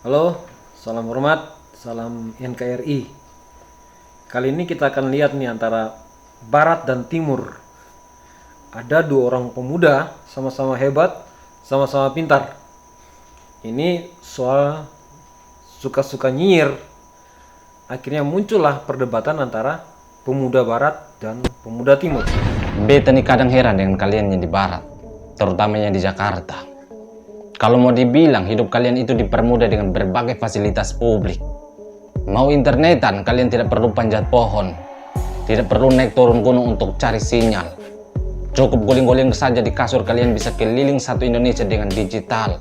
Halo, salam hormat, salam NKRI. Kali ini kita akan lihat nih antara Barat dan Timur. Ada dua orang pemuda, sama-sama hebat, sama-sama pintar. Ini soal suka-suka nyinyir. Akhirnya muncullah perdebatan antara pemuda Barat dan pemuda Timur. Beta nih kadang heran dengan kalian yang di Barat, terutamanya di Jakarta. Kalau mau dibilang hidup kalian itu dipermudah dengan berbagai fasilitas publik. Mau internetan, kalian tidak perlu panjat pohon. Tidak perlu naik turun gunung untuk cari sinyal. Cukup guling-guling saja di kasur, kalian bisa keliling satu Indonesia dengan digital.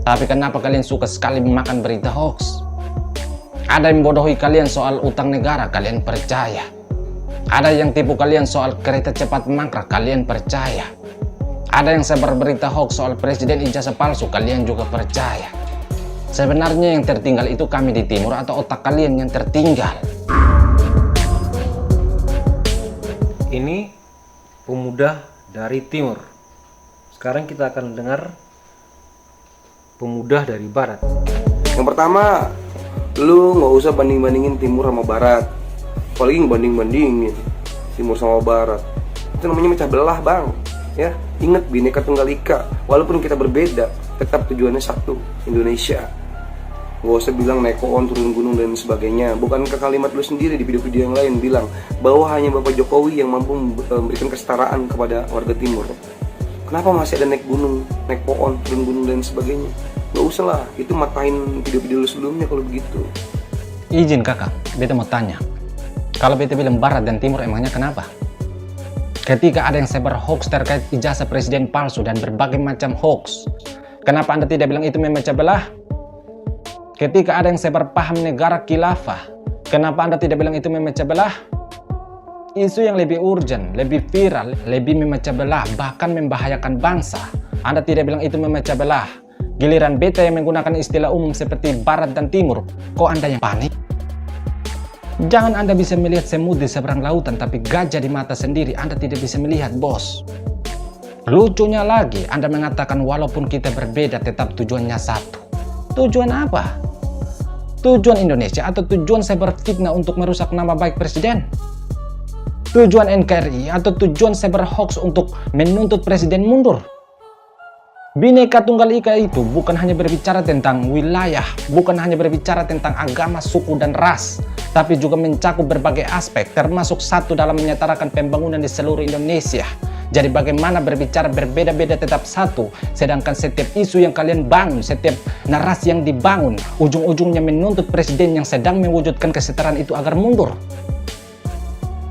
Tapi kenapa kalian suka sekali memakan berita hoax? Ada yang bodohi kalian soal utang negara, kalian percaya. Ada yang tipu kalian soal kereta cepat mangkrak, kalian percaya. Ada yang sebar berita hoax soal presiden ijazah palsu, kalian juga percaya. Sebenarnya yang tertinggal itu kami di Timur atau otak kalian yang tertinggal? Ini pemuda dari Timur. Sekarang kita akan dengar pemuda dari Barat. Yang pertama, lu nggak usah banding-bandingin Timur sama Barat. Apalagi ngebanding-bandingin Timur sama Barat. Itu namanya mecah belah, Bang. Ya, ingat Bhinneka Tunggal Ika. Walaupun kita berbeda, tetap tujuannya satu, Indonesia. Gak usah bilang naik pohon, turun gunung dan sebagainya. Bukankah kalimat lu sendiri di video-video yang lain bilang bahwa hanya Bapak Jokowi yang mampu memberikan kesetaraan kepada warga Timur? Kenapa masih ada naik gunung, naik pohon, turun gunung dan sebagainya? Gak usah lah, itu matahin video-video lu sebelumnya kalau begitu. Izin kakak, beta mau tanya. Kalau beta bilang Barat dan Timur, emangnya kenapa? Ketika ada yang sebar hoax terkait ijazah presiden palsu dan berbagai macam hoax, kenapa Anda tidak bilang itu memecah belah? Ketika ada yang sebar paham negara khilafah, kenapa Anda tidak bilang itu memecah belah? Isu yang lebih urgent, lebih viral, lebih memecah belah, bahkan membahayakan bangsa, Anda tidak bilang itu memecah belah. Giliran beta yang menggunakan istilah umum seperti Barat dan Timur, kok Anda yang panik? Jangan Anda bisa melihat semut di seberang lautan, tapi gajah di mata sendiri Anda tidak bisa melihat, bos. Lucunya lagi, Anda mengatakan walaupun kita berbeda, tetap tujuannya satu. Tujuan apa? Tujuan Indonesia atau tujuan sebar fitnah untuk merusak nama baik presiden? Tujuan NKRI atau tujuan sebar hoax untuk menuntut presiden mundur? Bhinneka Tunggal Ika itu bukan hanya berbicara tentang wilayah, bukan hanya berbicara tentang agama, suku, dan ras, tapi juga mencakup berbagai aspek, termasuk satu dalam menyetarakan pembangunan di seluruh Indonesia. Jadi bagaimana berbicara berbeda-beda tetap satu, sedangkan setiap isu yang kalian bangun, setiap narasi yang dibangun, ujung-ujungnya menuntut presiden yang sedang mewujudkan kesetaraan itu agar mundur.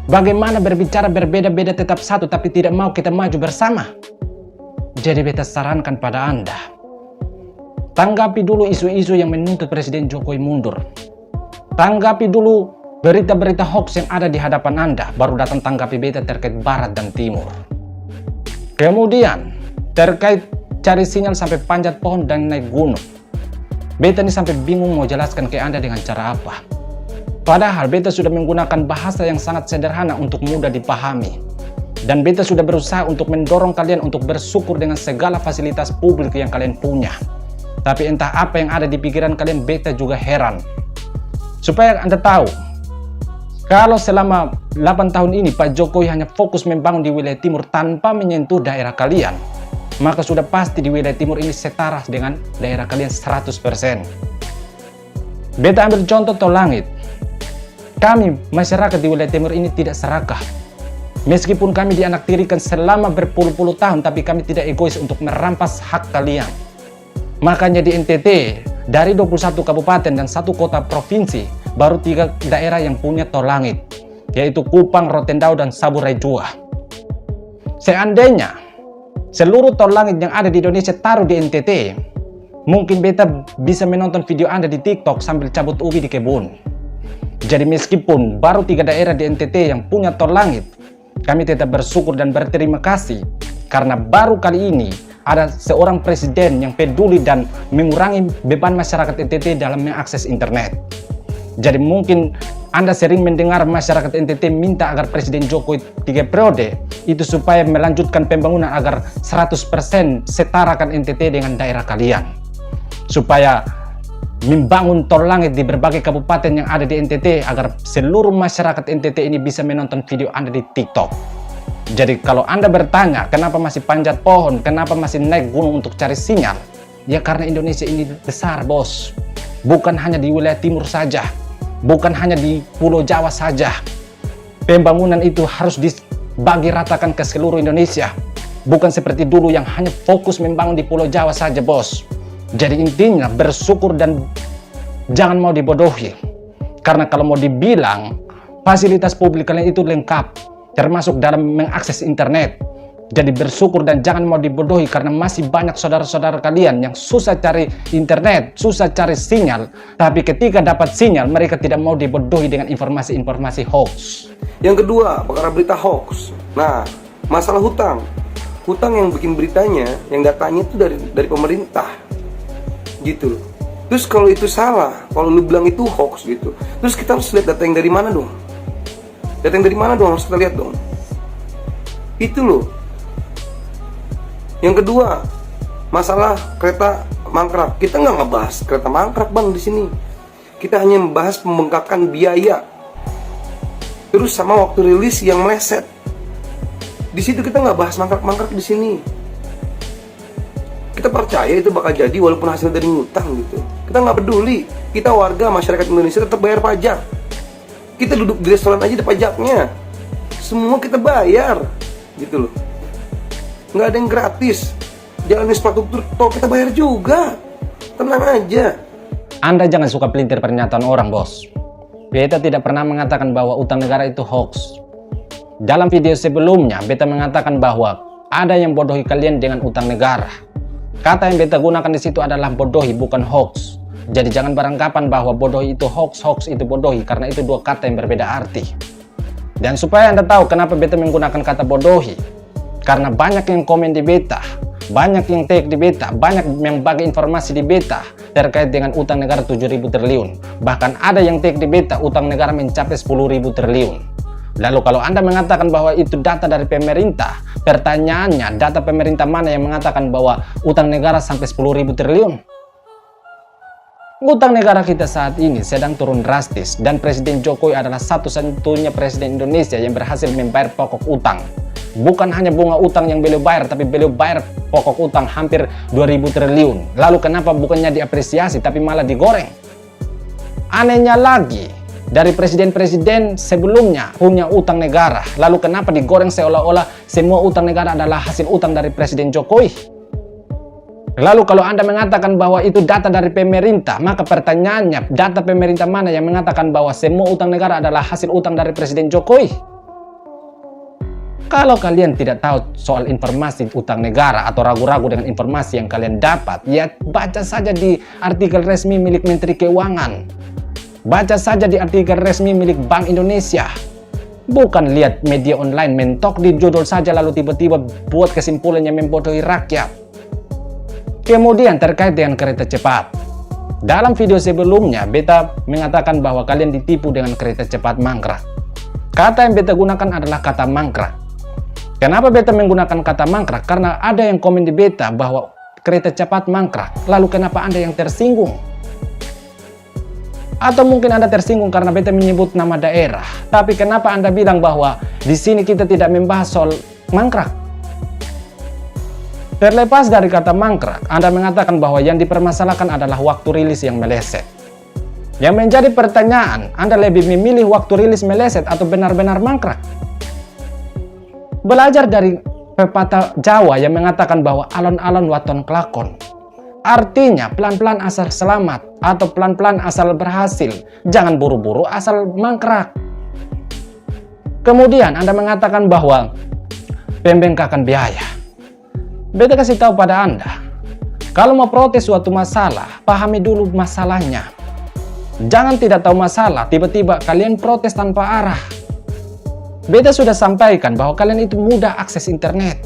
Bagaimana berbicara berbeda-beda tetap satu, tapi tidak mau kita maju bersama? Jadi beta sarankan pada Anda, tanggapi dulu isu-isu yang menuntut Presiden Jokowi mundur. Tanggapi dulu berita-berita hoax yang ada di hadapan Anda, baru datang tanggapi beta terkait Barat dan Timur. Kemudian, terkait cari sinyal sampai panjat pohon dan naik gunung. Beta ini sampai bingung mau jelaskan ke Anda dengan cara apa. Padahal beta sudah menggunakan bahasa yang sangat sederhana untuk mudah dipahami. Dan beta sudah berusaha untuk mendorong kalian untuk bersyukur dengan segala fasilitas publik yang kalian punya. Tapi entah apa yang ada di pikiran kalian, beta juga heran. Supaya Anda tahu, kalau selama 8 tahun ini Pak Jokowi hanya fokus membangun di wilayah Timur tanpa menyentuh daerah kalian, maka sudah pasti di wilayah Timur ini setara dengan daerah kalian 100%. Beta ambil contoh Tol Langit. Kami, masyarakat di wilayah Timur ini tidak serakah. Meskipun kami dianaktirikan selama berpuluh-puluh tahun, tapi kami tidak egois untuk merampas hak kalian. Makanya di NTT, dari 21 kabupaten dan 1 kota provinsi, baru 3 daerah yang punya tol langit, yaitu Kupang, Rotendao, dan Saburai Jua. Seandainya seluruh tol langit yang ada di Indonesia taruh di NTT, mungkin beta bisa menonton video Anda di TikTok sambil cabut ubi di kebun. Jadi meskipun baru 3 daerah di NTT yang punya tol langit, kami tetap bersyukur dan berterima kasih karena baru kali ini ada seorang presiden yang peduli dan mengurangi beban masyarakat NTT dalam mengakses internet. Jadi mungkin Anda sering mendengar masyarakat NTT minta agar Presiden Jokowi 3 periode itu supaya melanjutkan pembangunan agar 100% setarakan NTT dengan daerah kalian. Supaya membangun tol langit di berbagai kabupaten yang ada di NTT agar seluruh masyarakat NTT ini bisa menonton video Anda di TikTok. Jadi kalau Anda bertanya kenapa masih panjat pohon, kenapa masih naik gunung untuk cari sinyal, ya karena Indonesia ini besar, bos. Bukan hanya di wilayah timur saja, bukan hanya di Pulau Jawa saja. Pembangunan itu harus dibagi ratakan ke seluruh Indonesia. Bukan seperti dulu yang hanya fokus membangun di Pulau Jawa saja, bos. Jadi intinya bersyukur dan jangan mau dibodohi. Karena kalau mau dibilang fasilitas publik kalian itu lengkap, termasuk dalam mengakses internet. Jadi bersyukur dan jangan mau dibodohi karena masih banyak saudara-saudara kalian yang susah cari internet, susah cari sinyal. Tapi ketika dapat sinyal mereka tidak mau dibodohi dengan informasi-informasi hoax. Yang kedua, perkara berita hoax. Nah, masalah hutang. Hutang yang bikin beritanya, yang datanya itu dari pemerintah. Gitu loh. Terus kalau itu salah, kalau lu bilang itu hoax gitu, terus kita harus lihat data yang dari mana dong? Data yang dari mana dong harus kita lihat dong. Itu loh. Yang kedua, masalah kereta mangkrak. Kita nggak ngebahas kereta mangkrak bang di sini. Kita hanya membahas pembengkakan biaya. Terus sama waktu rilis yang meleset. Di situ kita nggak bahas mangkrak-mangkrak di sini. Kita percaya itu bakal jadi walaupun hasil dari ngutang gitu. Kita nggak peduli. Kita warga masyarakat Indonesia tetap bayar pajak. Kita duduk di restoran aja ada pajaknya. Semua kita bayar, gitu loh. Nggak ada yang gratis. Jalan infrastruktur tol kita bayar juga. Tenang aja. Anda jangan suka pelintir pernyataan orang, bos. Beta tidak pernah mengatakan bahwa utang negara itu hoax. Dalam video sebelumnya, beta mengatakan bahwa ada yang bodohi kalian dengan utang negara. Kata yang beta gunakan di situ adalah bodohi, bukan hoax. Jadi jangan beranggapan bahwa bodohi itu hoax, hoax itu bodohi, karena itu dua kata yang berbeda arti. Dan supaya Anda tahu kenapa beta menggunakan kata bodohi, karena banyak yang komen di beta, banyak yang tag di beta, banyak yang bagi informasi di beta terkait dengan utang negara 7.000 triliun. Bahkan ada yang tag di beta utang negara mencapai 10.000 triliun. Lalu kalau Anda mengatakan bahwa itu data dari pemerintah, pertanyaannya data pemerintah mana yang mengatakan bahwa utang negara sampai 10.000 triliun? Utang negara kita saat ini sedang turun drastis dan Presiden Jokowi adalah satu-satunya presiden Indonesia yang berhasil membayar pokok utang. Bukan hanya bunga utang yang beliau bayar, tapi beliau bayar pokok utang hampir 2.000 triliun. Lalu kenapa bukannya diapresiasi tapi malah digoreng? Anehnya lagi, dari presiden-presiden sebelumnya punya utang negara, lalu kenapa digoreng seolah-olah semua utang negara adalah hasil utang dari Presiden Jokowi? Lalu kalau Anda mengatakan bahwa itu data dari pemerintah, maka pertanyaannya, data pemerintah mana yang mengatakan bahwa semua utang negara adalah hasil utang dari Presiden Jokowi? Kalau kalian tidak tahu soal informasi utang negara atau ragu-ragu dengan informasi yang kalian dapat, ya baca saja di artikel resmi milik Menteri Keuangan. Baca saja di artikel resmi milik Bank Indonesia. Bukan lihat media online mentok di judul saja lalu tiba-tiba buat kesimpulannya membodohi rakyat. Kemudian terkait dengan kereta cepat. Dalam video sebelumnya, beta mengatakan bahwa kalian ditipu dengan kereta cepat mangkrak. Kata yang beta gunakan adalah kata mangkrak. Kenapa beta menggunakan kata mangkrak? Karena ada yang komen di beta bahwa kereta cepat mangkrak. Lalu kenapa Anda yang tersinggung? Atau mungkin Anda tersinggung karena beta menyebut nama daerah. Tapi kenapa Anda bilang bahwa di sini kita tidak membahas soal mangkrak? Terlepas dari kata mangkrak, Anda mengatakan bahwa yang dipermasalahkan adalah waktu rilis yang meleset. Yang menjadi pertanyaan, Anda lebih memilih waktu rilis meleset atau benar-benar mangkrak? Belajar dari pepatah Jawa yang mengatakan bahwa alon-alon waton kelakon. Artinya pelan-pelan asal selamat atau pelan-pelan asal berhasil. Jangan buru-buru asal mangkrak. Kemudian Anda mengatakan bahwa pembengkakan biaya. Beta kasih tahu pada Anda, kalau mau protes suatu masalah, pahami dulu masalahnya. Jangan tidak tahu masalah, tiba-tiba kalian protes tanpa arah. Beta sudah sampaikan bahwa kalian itu mudah akses internet.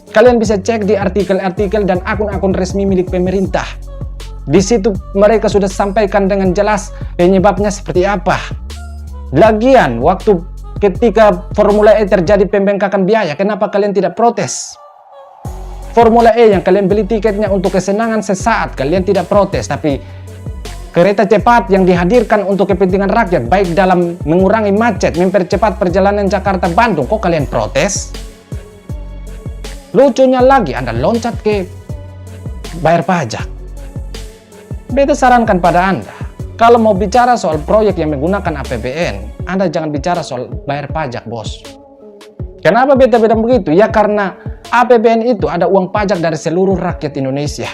Kalian bisa cek di artikel-artikel dan akun-akun resmi milik pemerintah. Di situ mereka sudah sampaikan dengan jelas penyebabnya seperti apa. Lagian, waktu ketika Formula E terjadi pembengkakan biaya, kenapa kalian tidak protes? Formula E yang kalian beli tiketnya untuk kesenangan sesaat, kalian tidak protes, tapi kereta cepat yang dihadirkan untuk kepentingan rakyat, baik dalam mengurangi macet, mempercepat perjalanan Jakarta-Bandung, kok kalian protes? Lucunya lagi, Anda loncat ke bayar pajak. Beta sarankan pada Anda, kalau mau bicara soal proyek yang menggunakan APBN, Anda jangan bicara soal bayar pajak, bos. Kenapa beta bilang begitu? Ya karena APBN itu ada uang pajak dari seluruh rakyat Indonesia.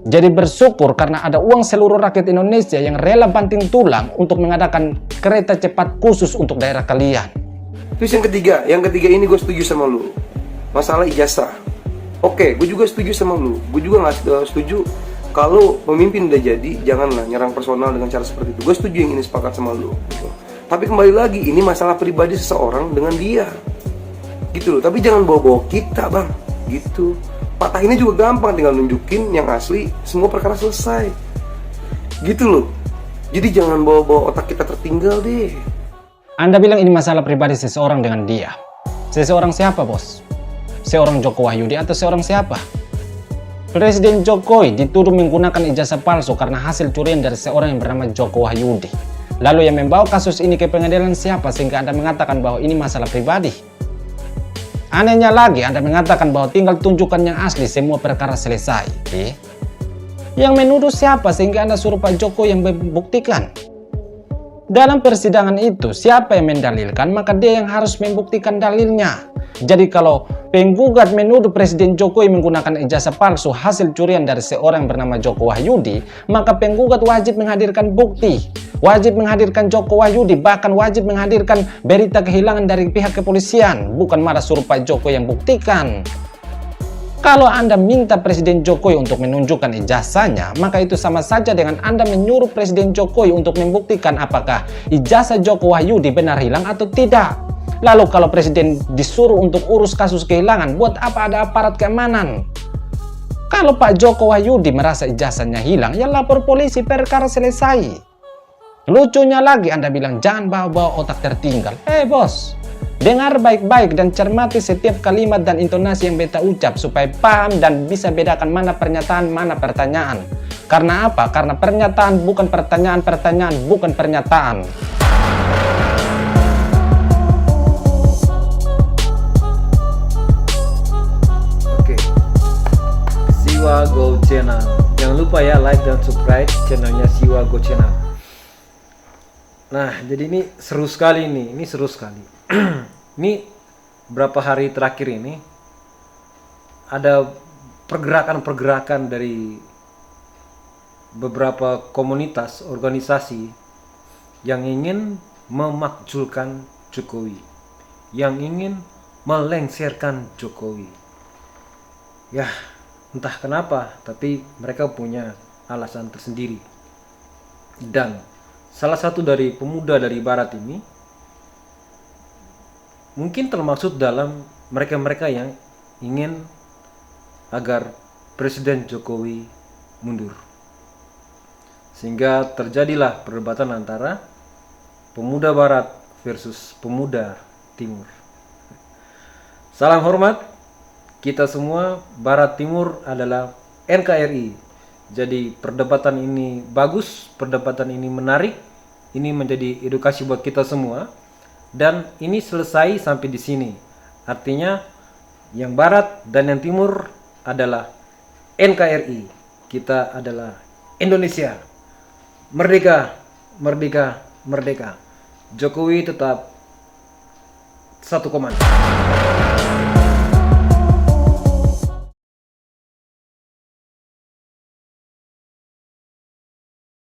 Jadi bersyukur karena ada uang seluruh rakyat Indonesia yang rela banting tulang untuk mengadakan kereta cepat khusus untuk daerah kalian. Terus yang ketiga ini gue setuju sama lu. Masalah ijazah. Oke, gue juga setuju sama lu. Gue juga nggak setuju kalau pemimpin udah jadi, janganlah nyerang personal dengan cara seperti itu. Gue setuju yang ini, sepakat sama lu. Gitu. Tapi kembali lagi, ini masalah pribadi seseorang dengan dia. Gitu loh. Tapi jangan bawa-bawa kita, bang. Gitu. Patahinnya juga gampang, tinggal nunjukin yang asli, semua perkara selesai. Gitu loh. Jadi jangan bawa-bawa otak kita tertinggal deh. Anda bilang ini masalah pribadi seseorang dengan dia. Seseorang siapa, bos? Seorang Joko Wahyudi atau seorang siapa? Presiden Jokowi dituduh menggunakan ijazah palsu karena hasil curian dari seorang yang bernama Joko Wahyudi. Lalu yang membawa kasus ini ke pengadilan siapa sehingga Anda mengatakan bahwa ini masalah pribadi? Anehnya lagi, Anda mengatakan bahwa tinggal tunjukkan yang asli, semua perkara selesai. Yang menuduh siapa sehingga Anda suruh Pak Jokowi yang membuktikan? Dalam persidangan itu, siapa yang mendalilkan, maka dia yang harus membuktikan dalilnya. Jadi kalau penggugat menuduh Presiden Jokowi menggunakan ijazah palsu hasil curian dari seorang bernama Joko Wahyudi, maka penggugat wajib menghadirkan bukti, wajib menghadirkan Joko Wahyudi, bahkan wajib menghadirkan berita kehilangan dari pihak kepolisian, bukan malah suruh Pak Jokowi yang buktikan. Kalau Anda minta Presiden Jokowi untuk menunjukkan ijazahnya, maka itu sama saja dengan Anda menyuruh Presiden Jokowi untuk membuktikan apakah ijazah Joko Wahyudi benar hilang atau tidak. Lalu kalau Presiden disuruh untuk urus kasus kehilangan, buat apa ada aparat keamanan? Kalau Pak Joko Wahyudi merasa ijazahnya hilang, ya lapor polisi, perkara selesai. Lucunya lagi Anda bilang jangan bawa-bawa otak tertinggal. Bos, dengar baik-baik dan cermati setiap kalimat dan intonasi yang beta ucap supaya paham dan bisa bedakan mana pernyataan, mana pertanyaan. Karena apa? Karena pernyataan bukan pertanyaan, pertanyaan bukan pernyataan. Siwa Go Channel. Jangan lupa ya like dan subscribe channelnya Siwa Go Channel. Nah, jadi ini seru sekali nih. Ini seru sekali. Ini berapa hari terakhir ini ada pergerakan-pergerakan dari beberapa komunitas, organisasi yang ingin memakzulkan Jokowi, yang ingin melengsarkan Jokowi. Ya, entah kenapa, tapi mereka punya alasan tersendiri. Dan salah satu dari pemuda dari Barat ini mungkin termasuk dalam mereka-mereka yang ingin agar Presiden Jokowi mundur. Sehingga terjadilah perdebatan antara pemuda Barat versus pemuda Timur. Salam hormat. Kita semua Barat Timur adalah NKRI. Jadi perdebatan ini bagus, perdebatan ini menarik, ini menjadi edukasi buat kita semua. Dan ini selesai sampai di sini. Artinya yang Barat dan yang Timur adalah NKRI. Kita adalah Indonesia. Merdeka, merdeka, merdeka. Jokowi tetap satu komando.